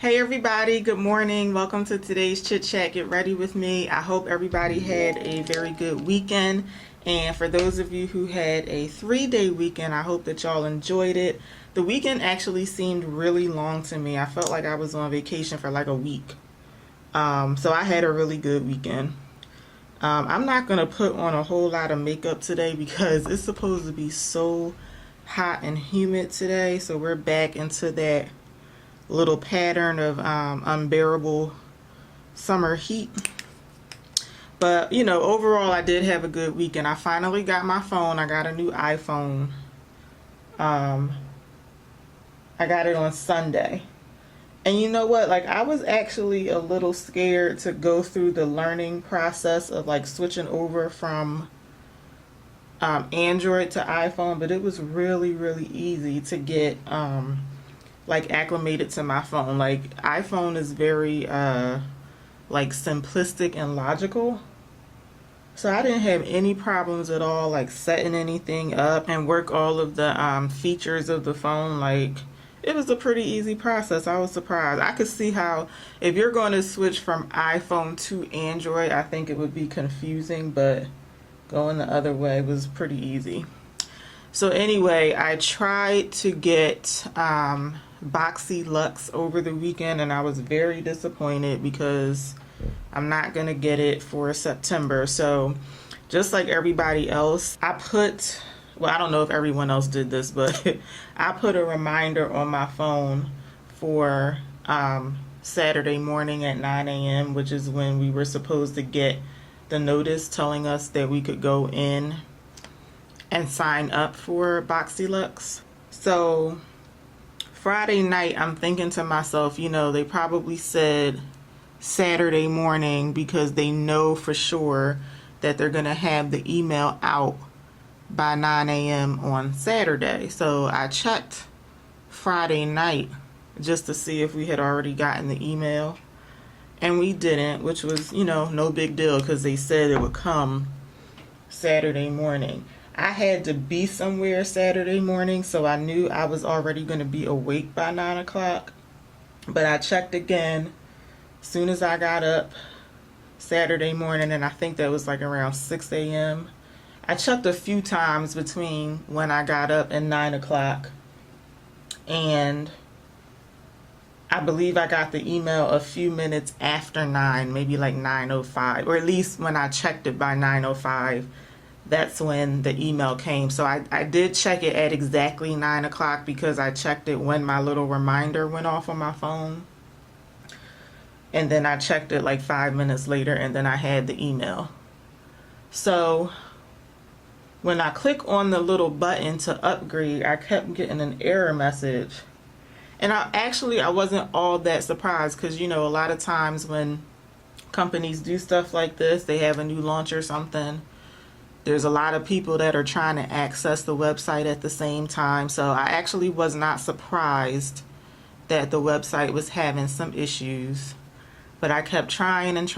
Hey everybody, good morning. Welcome to today's Chit Chat Get Ready with me. I hope everybody had a very good weekend. And for those of you who had a 3-day weekend, I hope that y'all enjoyed it. The weekend actually seemed really long to me. I felt like I was on vacation for like a week. So I had a really good weekend. I'm not going to put on a whole lot of makeup today because it's supposed to be so hot and humid today. So we're back into that little pattern of unbearable summer heat. But you know, overall I did have a good weekend. I finally got my phone. I got a new iPhone. I got it on Sunday. And you know what, like I was actually a little scared to go through the learning process of like switching over from Android to iPhone, but it was really easy to get like acclimated to my phone. Like iPhone is very like simplistic and logical, so I didn't have any problems at all like setting anything up and work all of the features of the phone. Like it was a pretty easy process. I was surprised. I could see how if you're going to switch from iPhone to Android, I think it would be confusing, but going the other way was pretty easy. So anyway, I tried to get Boxyluxe over the weekend, and I was very disappointed because I'm not going to get it for September. So just like everybody else, I don't know if everyone else did this, but I put a reminder on my phone for Saturday morning at 9 a.m., which is when we were supposed to get the notice telling us that we could go in and sign up for Boxyluxe. So Friday night, I'm thinking to myself, you know, they probably said Saturday morning because they know for sure that they're going to have the email out by 9 a.m. on Saturday. So I checked Friday night just to see if we had already gotten the email. And we didn't, which was, you know, no big deal because they said it would come Saturday morning. I had to be somewhere Saturday morning, so I knew I was already going to be awake by 9 o'clock. But I checked again as soon as I got up Saturday morning, and I think that was like around 6 a.m. I checked a few times between when I got up and 9 o'clock, and I believe I got the email a few minutes after 9, maybe like 9:05, or at least when I checked it by 9:05. That's when the email came. So I did check it at exactly 9 o'clock because I checked it when my little reminder went off on my phone. And then I checked it like 5 minutes later, and then I had the email. So when I click on the little button to upgrade, I kept getting an error message. And I wasn't all that surprised because, you know, a lot of times when companies do stuff like this, they have a new launch or something, there's a lot of people that are trying to access the website at the same time. So I actually was not surprised that the website was having some issues. But I kept trying and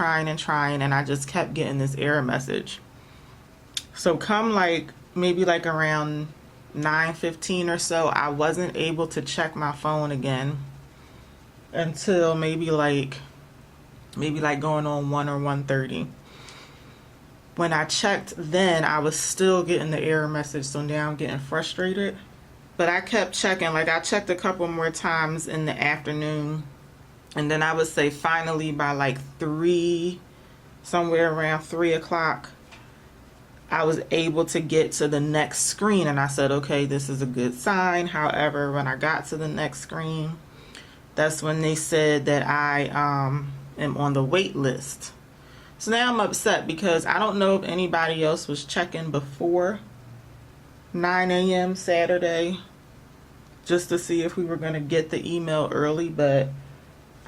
I just kept getting this error message. So come maybe around 9:15 or so, I wasn't able to check my phone again until maybe going on 1 or 1:30. When I checked then, I was still getting the error message, so now I'm getting frustrated. But I kept checking. Like I checked a couple more times in the afternoon, and then I would say finally by somewhere around 3 o'clock, I was able to get to the next screen, and I said, okay, this is a good sign. However, when I got to the next screen, that's when they said that I am on the wait list. So now I'm upset because I don't know if anybody else was checking before 9 a.m. Saturday just to see if we were going to get the email early, but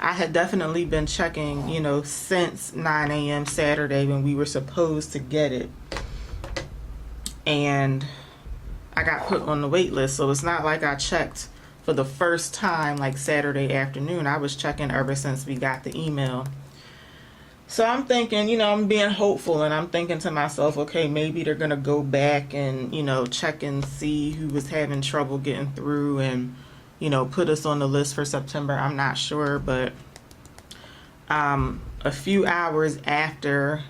I had definitely been checking, you know, since 9 a.m. Saturday when we were supposed to get it. And I got put on the wait list, so it's not like I checked for the first time like Saturday afternoon. I was checking ever since we got the email. So I'm thinking, you know, I'm being hopeful, and I'm thinking to myself, okay, maybe they're going to go back and, you know, check and see who was having trouble getting through and, put us on the list for September. I'm not sure, but a few hours after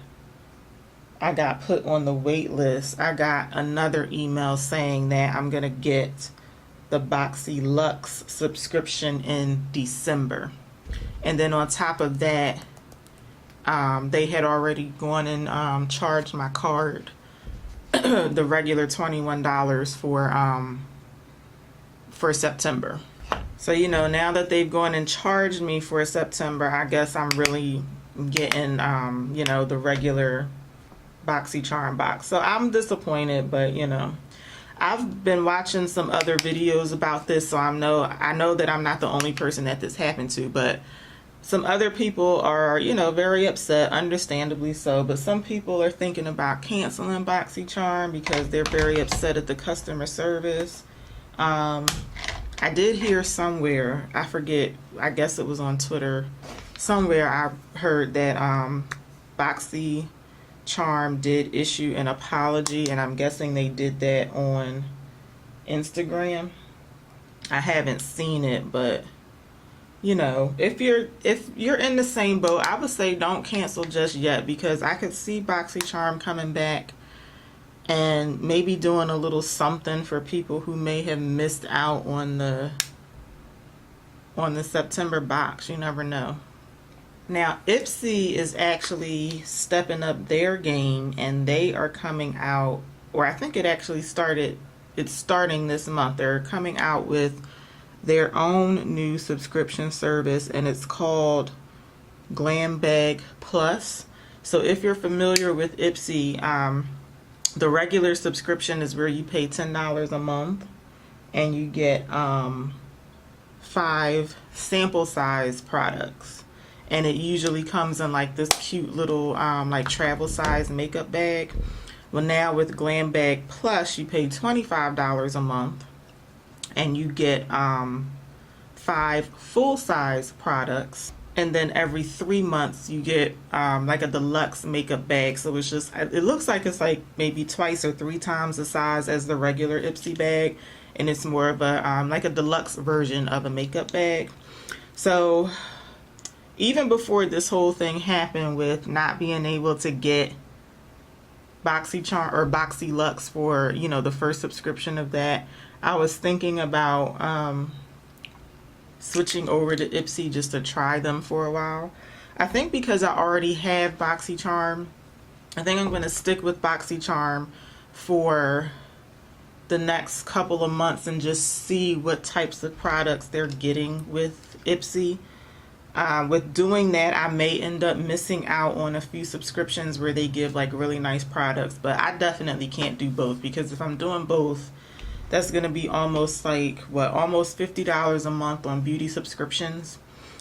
I got put on the wait list, I got another email saying that I'm going to get the Boxyluxe subscription in December. And then on top of that, they had already gone and charged my card the regular $21 for September. So, now that they've gone and charged me for September, I guess I'm really getting, the regular BoxyCharm box. So I'm disappointed, but, I've been watching some other videos about this, so I know that I'm not the only person that this happened to, but some other people are, very upset, understandably so, but some people are thinking about canceling BoxyCharm because they're very upset at the customer service. I did hear somewhere, I forget, I guess it was on Twitter, somewhere I heard that BoxyCharm did issue an apology, and I'm guessing they did that on Instagram. I haven't seen it, but if you're in the same boat, I would say don't cancel just yet, because I could see BoxyCharm coming back and maybe doing a little something for people who may have missed out on the September box. You never know. Now, Ipsy is actually stepping up their game, and they are coming out, or I think it's starting this month. They're coming out with their own new subscription service, and it's called Glam Bag Plus. So if you're familiar with Ipsy, the regular subscription is where you pay $10 a month and you get 5 sample size products, and it usually comes in like this cute little like travel size makeup bag. Well, now with Glam Bag Plus, you pay $25 a month and you get 5 full size products, and then every 3 months you get like a deluxe makeup bag. So it looks like it's like maybe twice or 3 times the size as the regular Ipsy bag, and it's more of a like a deluxe version of a makeup bag. So even before this whole thing happened with not being able to get BoxyCharm or Boxyluxe for the first subscription of that, I was thinking about switching over to Ipsy just to try them for a while. I think because I already have BoxyCharm, I think I'm going to stick with BoxyCharm for the next couple of months and just see what types of products they're getting with Ipsy. With doing that, I may end up missing out on a few subscriptions where they give like really nice products, but I definitely can't do both, because if I'm doing both, that's going to be almost like, almost $50 a month on beauty subscriptions.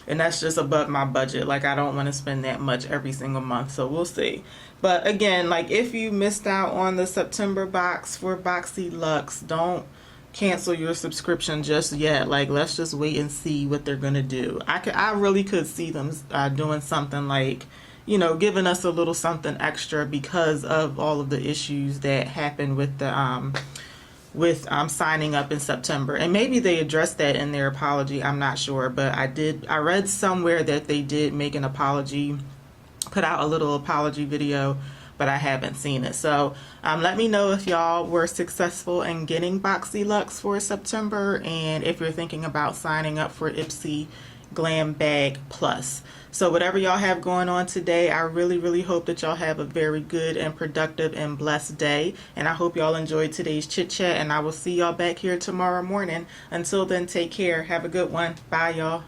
And that's just above my budget. Like, I don't want to spend that much every single month. So we'll see. But again, like, if you missed out on the September box for Boxyluxe, don't cancel your subscription just yet. Like, let's just wait and see what they're going to do. I really could see them doing something like, giving us a little something extra because of all of the issues that happened with the signing up in September. And maybe they addressed that in their apology, I'm not sure, but I read somewhere that they did make an apology, put out a little apology video, but I haven't seen it. So let me know if y'all were successful in getting Boxyluxe for September, and if you're thinking about signing up for Ipsy Glam Bag Plus. So whatever y'all have going on today, I really, really hope that y'all have a very good and productive and blessed day. And I hope y'all enjoyed today's chit chat, and I will see y'all back here tomorrow morning. Until then, take care. Have a good one. Bye, y'all.